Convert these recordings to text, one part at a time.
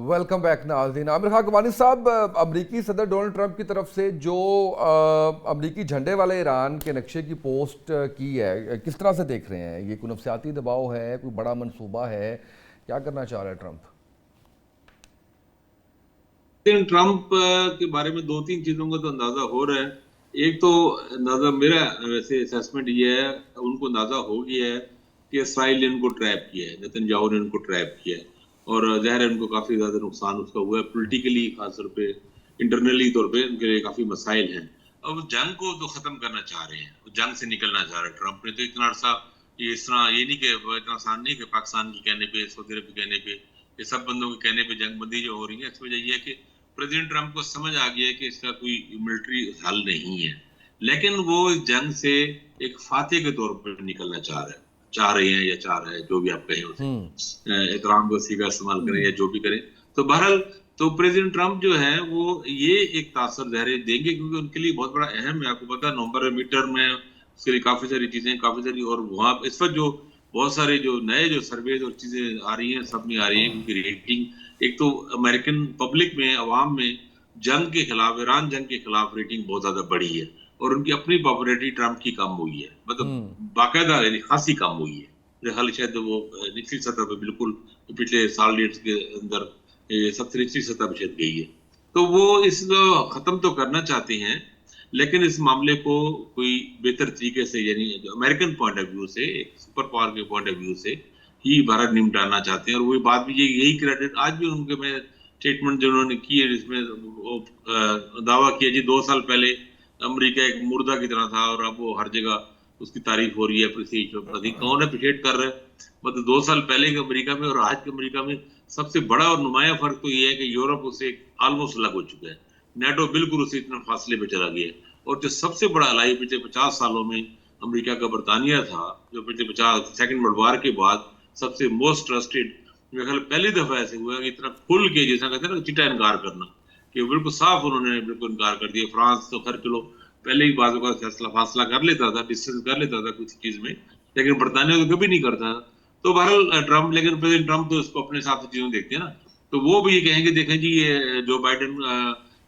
Welcome back नाज़रीन। आमिर खान कमानी साहब, अमरीकी सदर डोनाल्ड ट्रंप की तरफ से जो अमरीकी झंडे वाले ईरान के नक्शे की पोस्ट की है, किस तरह से देख रहे हैं? ये कोई नफसियाती दबाव है, कोई बड़ा मंसूबा है, क्या करना चाह रहा है ट्रंप? ट्रंप के बारे में दो तीन चीजों का तो अंदाजा हो रहा है। एक तो अंदाजा मेरा वैसे असेसमेंट ये है, उनको अंदाजा हो गया है कि इसराइल ने उनको ट्रैप किया है, नेतन्याहू ने उनको ट्रैप किया है और ज़ाहिर है उनको काफी ज्यादा नुकसान उसका हुआ है पॉलिटिकली, खासतौर पे इंटरनली तौर पे उनके लिए काफी मसाइल हैं। अब जंग को तो खत्म करना चाह रहे हैं, जंग से निकलना चाह रहे हैं ट्रंप ने। तो इतना अर्सा ये इस तरह ये नहीं कि इतना आसान नहीं कि पाकिस्तान के कहने पे, सऊदी अरब के कहने पे, ये सब बंदों के कहने पे जंग बंदी जो हो रही है, इस वजह यह है कि प्रेसिडेंट ट्रंप को समझ आ गया है कि इसका कोई मिलिट्री हल नहीं है, लेकिन वो इस जंग से एक फातेह के तौर पर निकलना चाह रहे हैं या चाह रहे हैं, जो भी आप कहें उसे एहतराम को सीगा इस्तेमाल करें या जो भी करें। तो बहरहाल तो प्रेसिडेंट ट्रंप जो है वो ये एक तासर ज़ाहिर देंगे, क्योंकि उनके लिए बहुत बड़ा अहम है। आपको पता है नवंबर में मिड टर्म में उसके लिए काफी सारी चीजें, काफी सारी, और वहाँ इस वक्त जो बहुत सारे जो नए जो सर्वेज और चीजें आ रही हैं, सब में आ रही है उनकी रेटिंग। एक तो अमेरिकन पब्लिक में, अवाम में जंग के खिलाफ, ईरान जंग के खिलाफ रेटिंग बहुत ज्यादा बढ़ी है और उनकी अपनी पॉपुलैरिटी ट्रंप की कम हुई है, मतलब बाकायदा खासी कम हुई है। हाल शायद वो निचली सतह पे बिल्कुल पिछले साल डेढ़ के अंदर सबसे निचली सतह पे शायद गई है। तो वो इसको खत्म तो करना चाहते हैं, लेकिन इस मामले को कोई बेहतर तरीके से, यानी अमेरिकन पॉइंट ऑफ व्यू से, एक सुपर पावर के पॉइंट ऑफ व्यू से ही भारत निपटाना चाहते हैं। और वही बात भी यही क्रेडिट आज भी उनके में स्टेटमेंट जो उन्होंने की है, जिसमें दावा किया जी 2 साल पहले अमेरिका एक मुर्दा की तरह था और अब वो हर जगह उसकी तारीफ हो रही है, कौन अप्रिशिएट कर रहा है। मतलब 2 साल पहले के अमेरिका में और आज के अमेरिका में सबसे बड़ा और नुमाया फर्क तो ये है कि यूरोप उससे ऑलमोस्ट अलग हो चुका है, नेटो बिल्कुल उसी इतना फासले पे चला गया है। और जो सबसे बड़ा अलाई पिछले 50 सालों में अमेरिका का बरतानिया था, जो पिछले 50 सेकंड वर्ल्ड वॉर के बाद सबसे मोस्ट ट्रस्टेड, मेरे ख्याल पहली दफा ऐसे हुआ कि इतना खुल के, जैसा कहते हैं ना चिट्टा इनकार करना, कि बिल्कुल साफ उन्होंने बिल्कुल इनकार कर दिया। फ्रांस तो खैर चलो पहले ही बाजू का फैसला फासला कर लेता था, डिस्टेंस कर लेता था कुछ चीज में, लेकिन बरतानिया तो कभी नहीं करता। तो बहरहाल ट्रंप, लेकिन प्रेसिडेंट ट्रंप तो इसको अपने हिसाब से चीजों देखते हैं ना, तो वो भी ये कहेंगे देखें जी ये जो बाइडेन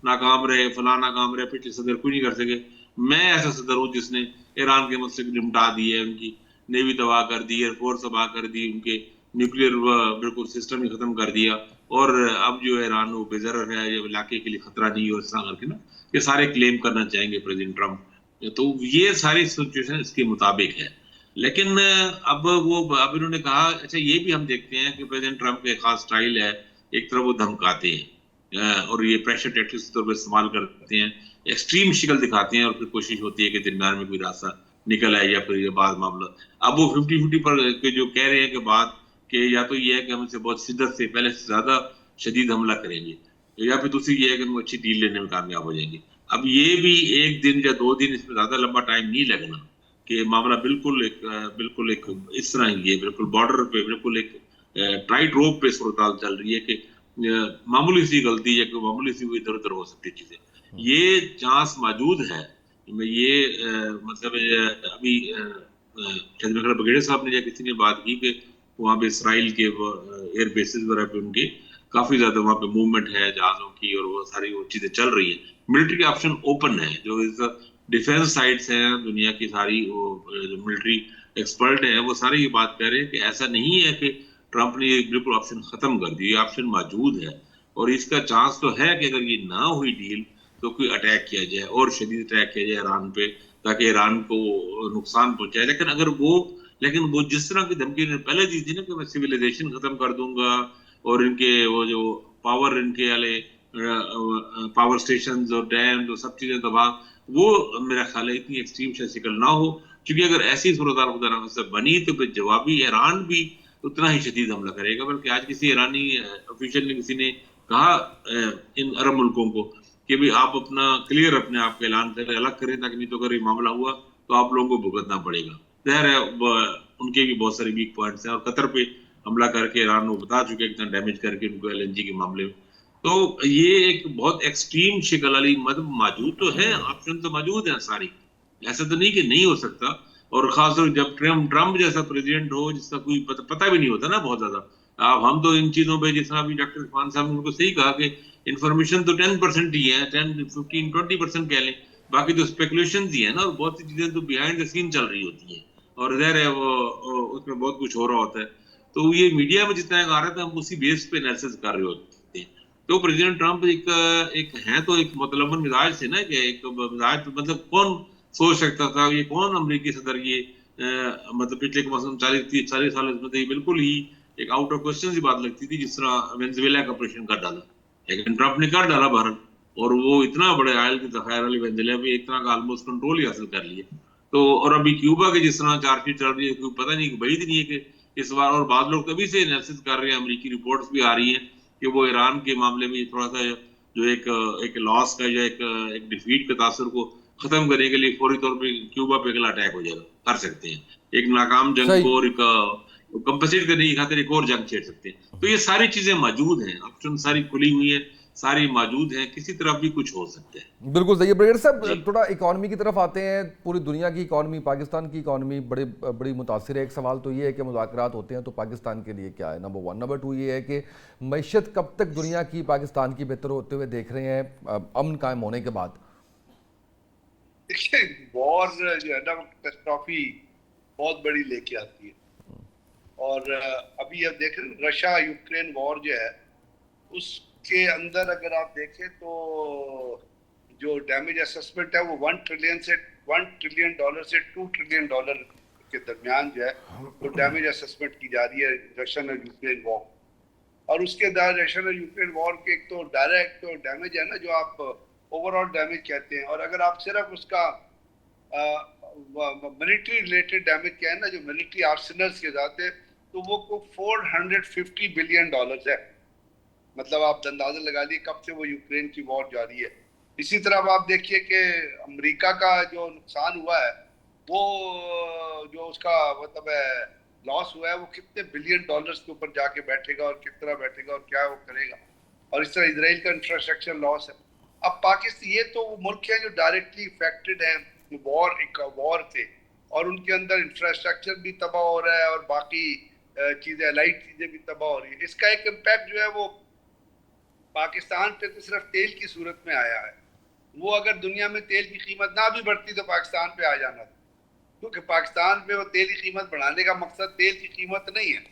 नाकाम रहे, फला नाकाम रहे, पिछले सदर कोई नहीं कर सके, मैं ऐसा सदर हूँ जिसने ईरान के मसले निपटा दिए, उनकी नेवी तबाह कर दी, एयरफोर्स तबाह कर दी, उनके न्यूक्लियर बिल्कुल सिस्टम ही खत्म कर दिया, और अब जो ईरान वो बेजर है, इलाके के लिए खतरा नहीं, और इस तरह करके ना ये सारे क्लेम करना चाहेंगे प्रेसिडेंट ट्रंप। तो ये सारी सिचुएशन इसके मुताबिक है। लेकिन अब वो अब इन्होंने कहा, अच्छा ये भी हम देखते हैं कि प्रेसिडेंट ट्रंप का एक खास स्टाइल है, एक तरफ वो धमकाते हैं और ये प्रेशर टैक्टिक्स के तौर पर इस्तेमाल करते हैं, एक्सट्रीम शिकल दिखाते हैं और फिर कोशिश होती है कि दरमियान में कोई रास्ता निकल आए, या फिर ये बात मामला अब वो 50-50 पर जो कह रहे हैं कि बात कि या तो ये है कि हम इसे बहुत शिद्दत से पहले से ज्यादा शदीद हमला करेंगे, या फिर दूसरी ये है कि हम अच्छी डील लेने में कामयाब हो जाएंगे। अब ये भी 1 दिन या 2 दिन, इसमें ज्यादा लंबा टाइम नहीं लगना कि मामला बिल्कुल एक इस तरह ही है, बिल्कुल बॉर्डर पे बिल्कुल एक टाइट रोप पे सूरत चल रही है कि मामूली सी गलती या कोई मामूली सी इधर उधर हो सकती चीजें, ये चांस मौजूद है। ये मतलब अभी चंद्रशेखर बघेड़े साहब ने या किसी ने बात की कि वहाँ पे इसराइल के एयर बेसिस वगैरह पे उनके काफी ज्यादा वहाँ पे मूवमेंट है जहाजों की, और वो सारी वो चीजें चल रही है। मिलिट्री ऑप्शन ओपन है, जो इस डिफेंस साइट्स हैं दुनिया की सारी, वो जो मिलिट्री एक्सपर्ट है वो सारे ये बात कह रहे हैं कि ऐसा नहीं है कि ट्रंप ने ये बिल्कुल ऑप्शन खत्म कर दिया, ऑप्शन मौजूद है। और इसका चांस तो है कि अगर ये ना हुई डील तो कोई अटैक किया जाए, और शदीद अटैक किया जाए ईरान पे, ताकि ईरान को नुकसान पहुंचाए। लेकिन वो जिस तरह की धमकी ने पहले दी थी ना कि मैं सिविलाइजेशन खत्म कर दूंगा, और इनके वो जो पावर, इनके वाले पावर स्टेशन और डैम और सब चीजें तबाह, वो मेरा ख्याल है इतनी एक्सट्रीम शिकल ना हो, क्योंकि अगर ऐसी सूरत से बनी तो फिर जवाबी ईरान भी उतना ही शदीद हमला करेगा। बल्कि आज किसी ईरानी ऑफिशियल ने, किसी ने कहा इन अरब मुल्कों को कि भी आप अपना क्लियर अपने आप का ऐलान करें, अलग करें, ताकि नहीं तो अगर ये मामला हुआ तो आप लोगों को भुगतना पड़ेगा। ज़ाहिर है उनके भी बहुत सारे वीक पॉइंट्स हैं, और कतर पे हमला करके ईरान को बता चुके कितना डैमेज करके उनको LNG के मामले में। तो ये एक बहुत एक्सट्रीम शिकल वाली, मतलब मौजूद तो है, ऑप्शन तो मौजूद है सारी, ऐसा तो नहीं कि नहीं हो सकता। और खासतौर जब ट्रम्प जैसा प्रेसिडेंट हो जिसका कोई पता भी नहीं होता ना बहुत ज्यादा, अब हम तो इन चीजों पे, जिस तरह अभी डॉक्टर इरफान साहब ने उनको सही कहा कि इन्फॉर्मेशन तो 10% ही है, 10, 15, 20% कह लें, बाकी तो स्पेकुलेशन ही है ना, और बहुत सी चीजें तो बिहाइंड द सीन चल रही होती हैं, और ज़ाहिर है वो उसमें बहुत कुछ हो रहा होता है। तो ये मीडिया में जितना आ रहा था, हम उसी बेस पे एनालिसिस कर रहे होते हैं। तो प्रेसिडेंट ट्रंप एक है तो एक मतलबन मिजाज से ना, कि एक मिजाज, मतलब कौन सोच सकता था, ये कौन अमेरिकी सदर, ये मतलब पिछले कम से कम 40 साल में तो ये बिल्कुल ही एक आउट ऑफ क्वेश्चन सी बात लगती थी, जिस तरह वेनेजुएला का ऑपरेशन कर डाला, लेकिन ट्रंप ने कर डाला भारत, और वो इतना बड़े आयल के जखायर वाली वेनेजुएला पे एक तरह का ऑलमोस्ट कंट्रोल ही हासिल कर लिया। तो और अभी क्यूबा के जिस तरह चार्जशीट चल रही है, क्यों पता नहीं, वही नहीं है कि इस बार, और बाद लोग तभी से एनालिसिस कर रहे हैं, अमेरिकी रिपोर्ट्स भी आ रही हैं कि वो ईरान के मामले में थोड़ा सा जो एक लॉस का या एक डिफीट के तासर को खत्म करने के लिए फौरी तौर पे क्यूबा पे अगला अटैक हो जाएगा, कर सकते हैं, एक नाकाम जंग सही। को और कंपनसेट करने की खातिर एक और जंग छेड़ सकते हैं। तो ये सारी चीजें मौजूद हैं, ऑप्शन सारी खुली हुई है, सारी मौजूद हैं, किसी तरफ भी कुछ हो सकता है। बिल्कुल सही है ब्रिगेडियर जी। साहब, थोड़ा इकॉनमी की तरफ आते हैं। पूरी दुनिया की इकॉनमी, पाकिस्तान की इकॉनमी बड़ी मुतासिर है। एक सवाल तो ये है कि मुज़ाकरात होते हैं तो पाकिस्तान के लिए क्या है, नंबर वन। नंबर टू ये है कि मईशत कब तक दुनिया की पाकिस्तान की बेहतर होते हुए देख रहे हैं अमन कायम होने के बाद? देखिए, वॉर जो है ना, कैटास्ट्रॉफी बहुत बड़ी लेके आती है। और अभी अब देख रहे हैं रशिया यूक्रेन वॉर जो है, उसके अंदर अगर आप देखें तो जो डैमेज असेसमेंट है वो $1 ट्रिलियन से $2 ट्रिलियन के दरमियान जो है वो डैमेज असेसमेंट की जा रही है रशियन और यूक्रेन वॉर। और उसके बाद रशियन और यूक्रेन वॉर के एक तो डायरेक्ट डैमेज है ना, जो आप ओवरऑल डैमेज कहते हैं, और अगर आप सिर्फ उसका मिलिट्री रिलेटेड डैमेज क्या है ना, जो मिलिट्री आर्सेनल्स के साथ है, तो वो को $450 बिलियन है। मतलब आप अंदाजा लगा लिए कब से वो यूक्रेन की वॉर जारी है। इसी तरह आप देखिए कि अमेरिका का जो नुकसान हुआ है, वो जो उसका मतलब है लॉस हुआ है, वो कितने $बिलियन के ऊपर जाके बैठेगा, और कितना बैठेगा, और क्या वो करेगा। और इस तरह इसराइल का इंफ्रास्ट्रक्चर लॉस है। अब पाकिस्तान, ये तो वो मुल्क है जो डायरेक्टली इफेक्टेड है वॉर से, और उनके अंदर इंफ्रास्ट्रक्चर भी तबाह हो रहा है, और बाकी चीजें, लाइट चीजें भी तबाह हो रही है। इसका एक इम्पैक्ट जो है वो पाकिस्तान पे तो सिर्फ तेल की सूरत में आया है। वो अगर दुनिया में तेल की कीमत ना भी बढ़ती तो पाकिस्तान पे आ जाना था, क्योंकि पाकिस्तान पे वो तेल की कीमत बढ़ाने का मकसद तेल की कीमत नहीं है।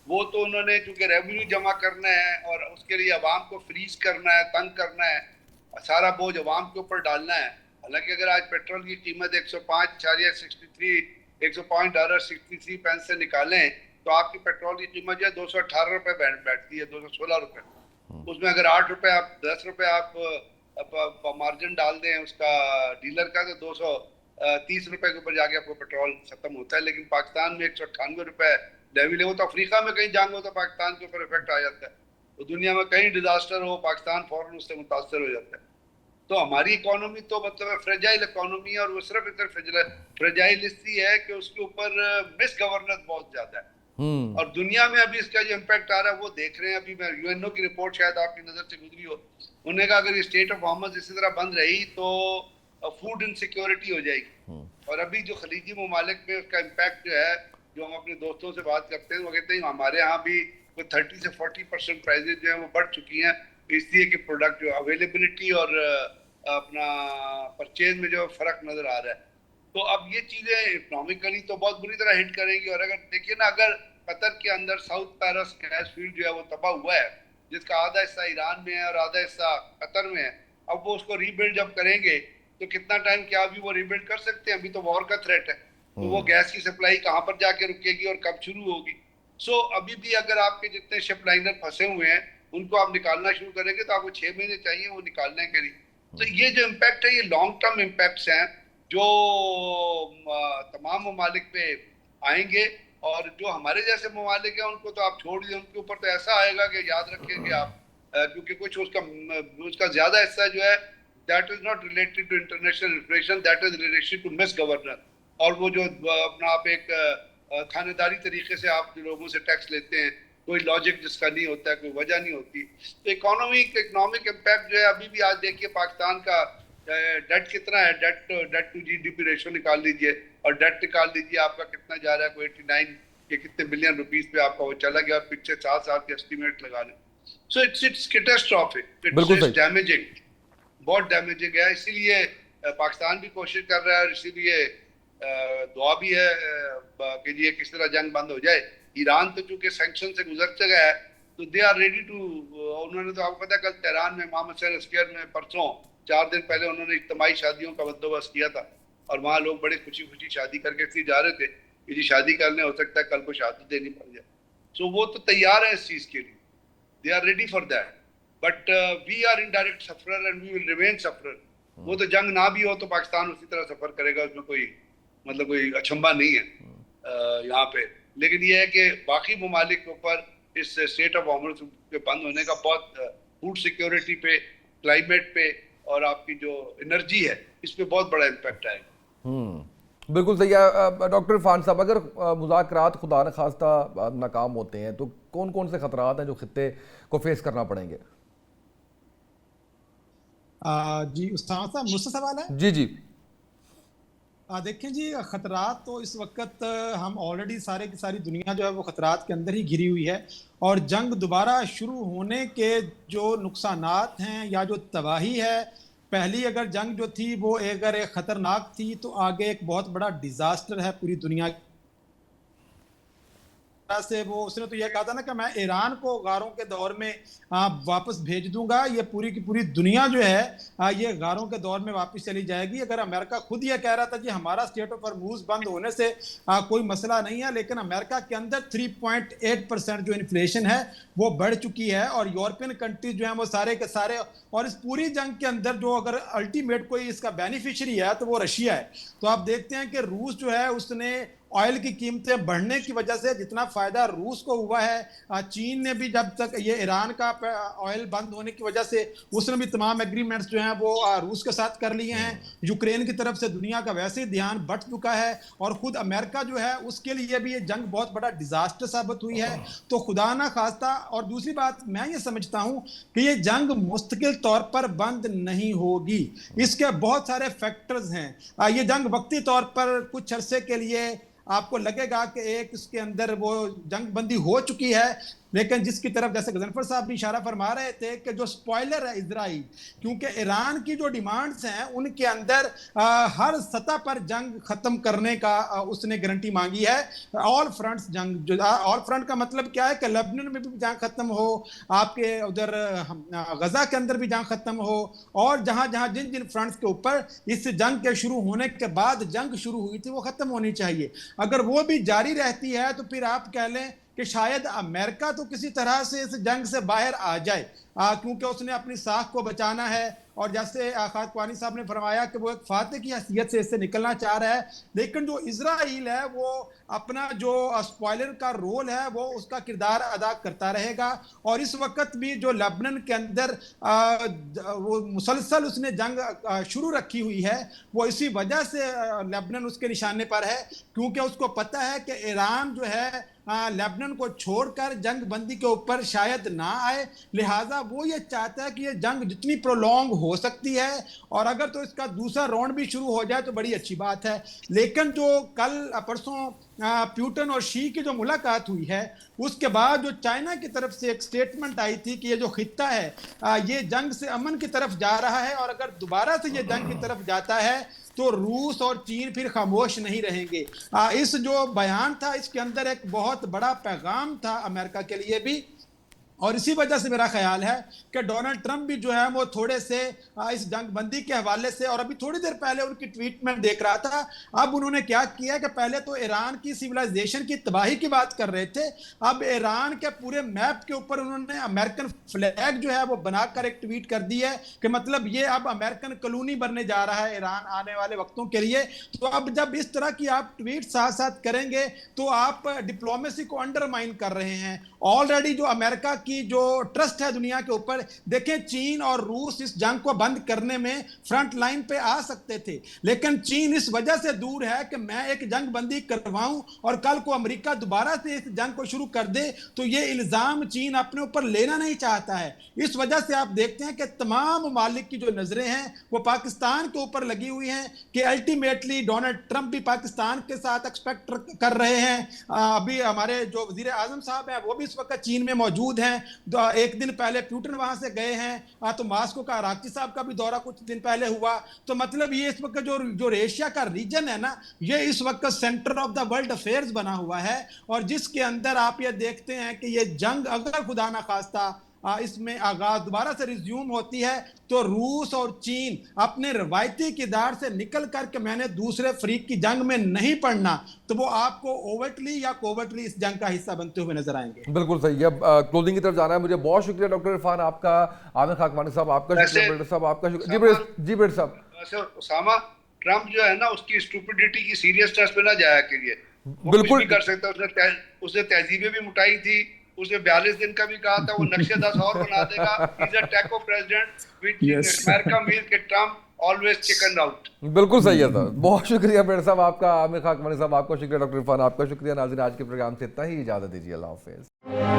वो तो उन्होंने चूंकि रेवेन्यू जमा करना है, और उसके लिए अवाम को फ्रीज करना है, तंग करना है, सारा बोझ अवाम के ऊपर डालना है। हालांकि अगर आज पेट्रोल की कीमत $105.63 से निकालें तो आपकी पेट्रोल की कीमत जो है $218 बैठती है, $216। उसमें अगर ₹8 आप ₹10 आप मार्जिन डाल दें उसका डीलर का, तो ₹230 के ऊपर जाके आपको पेट्रोल खत्म होता है। लेकिन पाकिस्तान में ₹198 लेवल है। वो तो अफ्रीका में कहीं जंग हो तो पाकिस्तान के ऊपर इफेक्ट आ जाता है, तो दुनिया में कहीं डिजास्टर हो पाकिस्तान फौरन उससे मुतासर हो जाता है। तो हमारी इकोनॉमी तो मतलब फ्रेजाइल इकोनॉमी है, और वो सिर्फ इतना फ्रेजाइल इसलिए है कि उसके ऊपर मिस गवर्नेंस बहुत ज्यादा है। और दुनिया में अभी इसका जो इम्पैक्ट आ रहा है वो देख रहे हैं। अभी मैं यूएनओ की रिपोर्ट शायद आपकी नजर से गुजरी हो, उन्होंने कहा अगर ये स्टेट ऑफ हॉर्मस इसी तरह बंद रही तो फूड इनसिक्योरिटी हो जाएगी। और अभी जो खलीजी ममालिक में उसका इम्पैक्ट जो है, जो हम अपने दोस्तों से बात करते हैं, वो कहते हैं हमारे यहाँ भी कोई 30 से 40% प्राइजेज जो है वो बढ़ चुकी हैं, इसलिए कि प्रोडक्ट जो अवेलेबिलिटी और अपना परचेज में जो फर्क नजर आ रहा है। तो अब ये चीजें इकोनॉमिकली तो बहुत बुरी तरह हिट करेंगी। और अगर देखिए ना, अगर कतर के अंदर साउथ पैरस गैस फील्ड जो है वो तबाह हुआ है, जिसका आधा हिस्सा ईरान में है और आधा हिस्सा कतर में है, अब वो उसको रीबिल्ड जब करेंगे तो कितना टाइम, क्या अभी वो रीबिल्ड कर सकते हैं? अभी तो वॉर का थ्रेट है, तो वो गैस की सप्लाई कहाँ पर जाके रुकेगी और कब शुरू होगी? सो अभी भी अगर आपके जितने शिप लाइनर फंसे हुए हैं उनको आप निकालना शुरू करेंगे तो आपको 6 महीने चाहिए वो निकालने के लिए। तो ये जो इम्पैक्ट है, ये लॉन्ग टर्म इम्पैक्ट्स हैं जो तमाम ममालिक पे आएंगे। और जो हमारे जैसे ममालिक हैं उनको तो आप छोड़ दीजिए, उनके ऊपर तो ऐसा आएगा कि याद रखेंगे आप, क्योंकि कुछ उसका ज्यादा हिस्सा जो है that is not related to international inflation, that is related to misgovernance. और वो जो अपना आप एक थानेदारी तरीके से आप लोगों से टैक्स लेते हैं, कोई लॉजिक जिसका नहीं होता है, कोई वजह नहीं होती। तो इकोनॉमिक इम्पैक्ट जो है, अभी भी आज देखिए पाकिस्तान का डेट कितना है, डेट टू जीडीपी रेशो निकाल लीजिए, और डेट निकाल लीजिए आपका कितना जा रहा है, कोई کہ کتنے بلین روپیز پہ آپ کا وہ چلا گیا اور پچھلے 7 سال کے اسٹیمیٹ لگا لیں. سو اٹس کیٹاسٹرافک, بالکل اٹس ڈیمیجنگ, بہت ڈیمیجنگ ہے. اسی لیے پاکستان بھی کوشش کر رہا ہے, اور اسی لیے دعا بھی ہے کہ یہ کس طرح جنگ بند ہو جائے. ایران تو چونکہ سینکشن سے گزر چکا ہے تو دے آر ریڈی ٹو, انہوں نے تو آپ کو پتا کل تہران میں محمد حسین اسکیئر میں پرسوں 4 دن پہلے انہوں نے اجتماعی شادیوں کا بندوبست کیا تھا, اور وہاں لوگ بڑے خوشی خوشی شادی کر کے اس لیے جا رہے تھے کہ جی شادی کرنے ہو سکتا ہے کل کو شہادت دینی پڑ جائے. سو وہ تو تیار ہے اس چیز کے لیے, they are ready for that, but we are indirect sufferer and we will remain sufferer. وہ تو جنگ نہ بھی ہو تو پاکستان اسی طرح سفر کرے گا, اس میں کوئی مطلب کوئی اچھمبا نہیں ہے یہاں پہ. لیکن یہ ہے کہ باقی ممالک کے اوپر اس اسٹیٹ آف ہارمز کے بند ہونے کا بہت فوڈ سیکیورٹی پہ, کلائمیٹ پہ اور آپ کی جو انرجی ہے اس پہ بہت بڑا امپیکٹ آئے گا. بالکل صحیح ہے ڈاکٹر عرفان صاحب. اگر مذاکرات خدا نخواستہ ناکام ہوتے ہیں تو کون کون سے خطرات ہیں جو خطے کو فیس کرنا پڑیں گے؟ جی اسامہ صاحب مجھ سے سوال ہے. جی جی دیکھیں جی, خطرات تو اس وقت ہم آلریڈی سارے کی ساری دنیا جو ہے وہ خطرات کے اندر ہی گھری ہوئی ہے, اور جنگ دوبارہ شروع ہونے کے جو نقصانات ہیں یا جو تباہی ہے, پہلی اگر جنگ جو تھی وہ اگر ایک خطرناک تھی تو آگے ایک بہت بڑا ڈیزاسٹر ہے پوری دنیا سے. وہ اس نے تو یہ کہا تھا نا کہ میں ایران کو غاروں کے دور میں واپس بھیج دوں گا, یہ پوری کی پوری دنیا جو ہے یہ غاروں کے دور میں واپس چلی جائے گی. اگر امریکہ خود یہ کہہ رہا تھا کہ ہمارا اسٹیٹ آف ہارمز بند ہونے سے کوئی مسئلہ نہیں ہے, لیکن امریکہ کے اندر 3.8% جو انفلیشن ہے وہ بڑھ چکی ہے, اور یورپین کنٹریز جو ہیں وہ سارے کے سارے, اور اس پوری جنگ کے اندر جو اگر الٹیمیٹ کوئی اس کا بینیفیشری ہے تو وہ رشیا ہے. تو آپ دیکھتے ہیں کہ روس جو ہے اس نے آئل کی قیمتیں بڑھنے کی وجہ سے جتنا فائدہ روس کو ہوا ہے, چین نے بھی جب تک یہ ایران کا آئل بند ہونے کی وجہ سے اس نے بھی تمام ایگریمنٹس جو ہیں وہ روس کے ساتھ کر لیے ہیں. یوکرین کی طرف سے دنیا کا ویسے ہی دھیان بٹ چکا ہے, اور خود امریکہ جو ہے اس کے لیے بھی یہ جنگ بہت بڑا ڈیزاسٹر ثابت ہوئی ہے. تو خدا نہ خواستہ, اور دوسری بات میں یہ سمجھتا ہوں کہ یہ جنگ مستقل طور پر بند نہیں ہوگی, اس کے بہت سارے فیکٹرز ہیں. یہ جنگ وقتی طور پر کچھ عرصے کے لیے آپ کو لگے گا کہ ایک اس کے اندر وہ جنگ بندی ہو چکی ہے, لیکن جس کی طرف جیسے غضنفر صاحب بھی اشارہ فرما رہے تھے کہ جو سپوائلر ہے اسرائیل, کیونکہ ایران کی جو ڈیمانڈز ہیں ان کے اندر ہر سطح پر جنگ ختم کرنے کا اس نے گارنٹی مانگی ہے. آل فرنٹس جنگ, جو آل فرنٹ کا مطلب کیا ہے کہ لبنان میں بھی جنگ ختم ہو, آپ کے ادھر غزہ کے اندر بھی جنگ ختم ہو, اور جہاں جہاں جن جن فرنٹس کے اوپر اس جنگ کے شروع ہونے کے بعد جنگ شروع ہوئی تھی وہ ختم ہونی چاہیے. اگر وہ بھی جاری رہتی ہے تو پھر آپ کہہ لیں کہ شاید امریکہ تو کسی طرح سے اس جنگ سے باہر آ جائے, کیونکہ اس نے اپنی ساکھ کو بچانا ہے, اور جیسے خاکوانی صاحب نے فرمایا کہ وہ ایک فاتح کی حیثیت سے اس سے نکلنا چاہ رہا ہے. لیکن جو اسرائیل ہے وہ اپنا جو سپوائلر کا رول ہے وہ اس کا کردار ادا کرتا رہے گا, اور اس وقت بھی جو لبنان کے اندر وہ مسلسل اس نے جنگ شروع رکھی ہوئی ہے, وہ اسی وجہ سے لبنان اس کے نشانے پر ہے, کیونکہ اس کو پتہ ہے کہ ایران جو ہے لیبنان کو چھوڑ کر جنگ بندی کے اوپر شاید نہ آئے, لہٰذا وہ یہ چاہتا ہے کہ یہ جنگ جتنی پرولونگ ہو سکتی ہے, اور اگر تو اس کا دوسرا راؤنڈ بھی شروع ہو جائے تو بڑی اچھی بات ہے. لیکن جو کل پرسوں پیوٹن اور شی کی جو ملاقات ہوئی ہے اس کے بعد جو چائنا کی طرف سے ایک سٹیٹمنٹ آئی تھی کہ یہ جو خطہ ہے یہ جنگ سے امن کی طرف جا رہا ہے, اور اگر دوبارہ سے یہ جنگ کی طرف جاتا ہے تو روس اور چین پھر خاموش نہیں رہیں گے. اس جو بیان تھا اس کے اندر ایک بہت بڑا پیغام تھا امریکہ کے لیے بھی, اور اسی وجہ سے میرا خیال ہے کہ ڈونلڈ ٹرمپ بھی جو ہے وہ تھوڑے سے اس جنگ بندی کے حوالے سے, اور ابھی تھوڑی دیر پہلے ان کی ٹویٹ میں دیکھ رہا تھا, اب انہوں نے کیا کیا کہ پہلے تو ایران کی سیولائزیشن کی تباہی کی بات کر رہے تھے, اب ایران کے پورے میپ کے اوپر انہوں نے امریکن فلیگ جو ہے وہ بنا کر ایک ٹویٹ کر دی ہے کہ مطلب یہ اب امریکن کلونی بننے جا رہا ہے ایران آنے والے وقتوں کے لیے. تو اب جب اس طرح کی آپ ٹویٹ ساتھ ساتھ کریں گے تو آپ ڈپلومیسی کو انڈرمائن کر رہے ہیں. آلریڈی جو امریکہ کی की जो ट्रस्ट है दुनिया के ऊपर, देखें चीन और रूस इस जंग को बंद करने में फ्रंट लाइन पे आ सकते थे, लेकिन चीन इस वजह से दूर है कि मैं एक जंग बंदी करवाऊं और कल को अमेरिका दोबारा से इस जंग को शुरू कर दे तो ये इल्जाम चीन अपने ऊपर लेना नहीं चाहता है। इस वजह से आप देखते हैं कि तमाम ममालिक की जो नजरें हैं वो पाकिस्तान के ऊपर लगी हुई हैं कि अल्टीमेटली डोनाल्ड ट्रंप भी पाकिस्तान के साथ एक्सपेक्ट कर रहे हैं। अभी हमारे जो वजीर आजम साहब हैं वो भी इस वक्त चीन में मौजूद हैं। एक दिन पहले पुतिन वहां से गए हैं, तो मास्को का अराक्ची साहब का भी दौरा कुछ दिन पहले हुआ। तो मतलब ये इस वक्त जो एशिया का रीजन है ना, ये इस वक्त centre of the world affairs बना हुआ है, और जिसके अंदर आप ये देखते हैं कि ये जंग अगर खुदा ना खास्ता इसमें आगाज दोबारा से रिज्यूम होती है तो रूस और चीन अपने रवायती किरदार से निकल करके मैंने दूसरे फरीक की जंग में नहीं पड़ना, तो वो आपको ओवरटली या कोवर्टली इस जंग का हिस्सा बनते हुए नजर आएंगे। बिल्कुल सही। अब क्लोजिंग की तरफ जाना है मुझे। बहुत शुक्रिया डॉक्टर इरफान आपका, आमिर खान वानी साहब आपका शुक्रिया, ब्रिट साहब आपका शुक्रिया। जी ब्रिट साहब, उसामा, ट्रंप जो है ना उसकी स्टूपिडिटी की सीरियसनेस पे ना जाया करिए, बिल्कुल भी कर सकता है। उसने तहजीबें भी मुटाई थी, उसने 42 दिन का भी कहा था, वो नक्शे 10 और बना देगा। He's a taco president which America means कि Trump always chickened out। बिल्कुल सही है सर। बहुत शुक्रिया ब्रिट साहब आपका, आमिर खान वानी साहब आपका शुक्रिया, डॉक्टर इरफान आपका शुक्रिया। नाज़रीन आज के प्रोग्राम से इतना ही, इजाजत दीजिए, अल्लाह हाफिज़।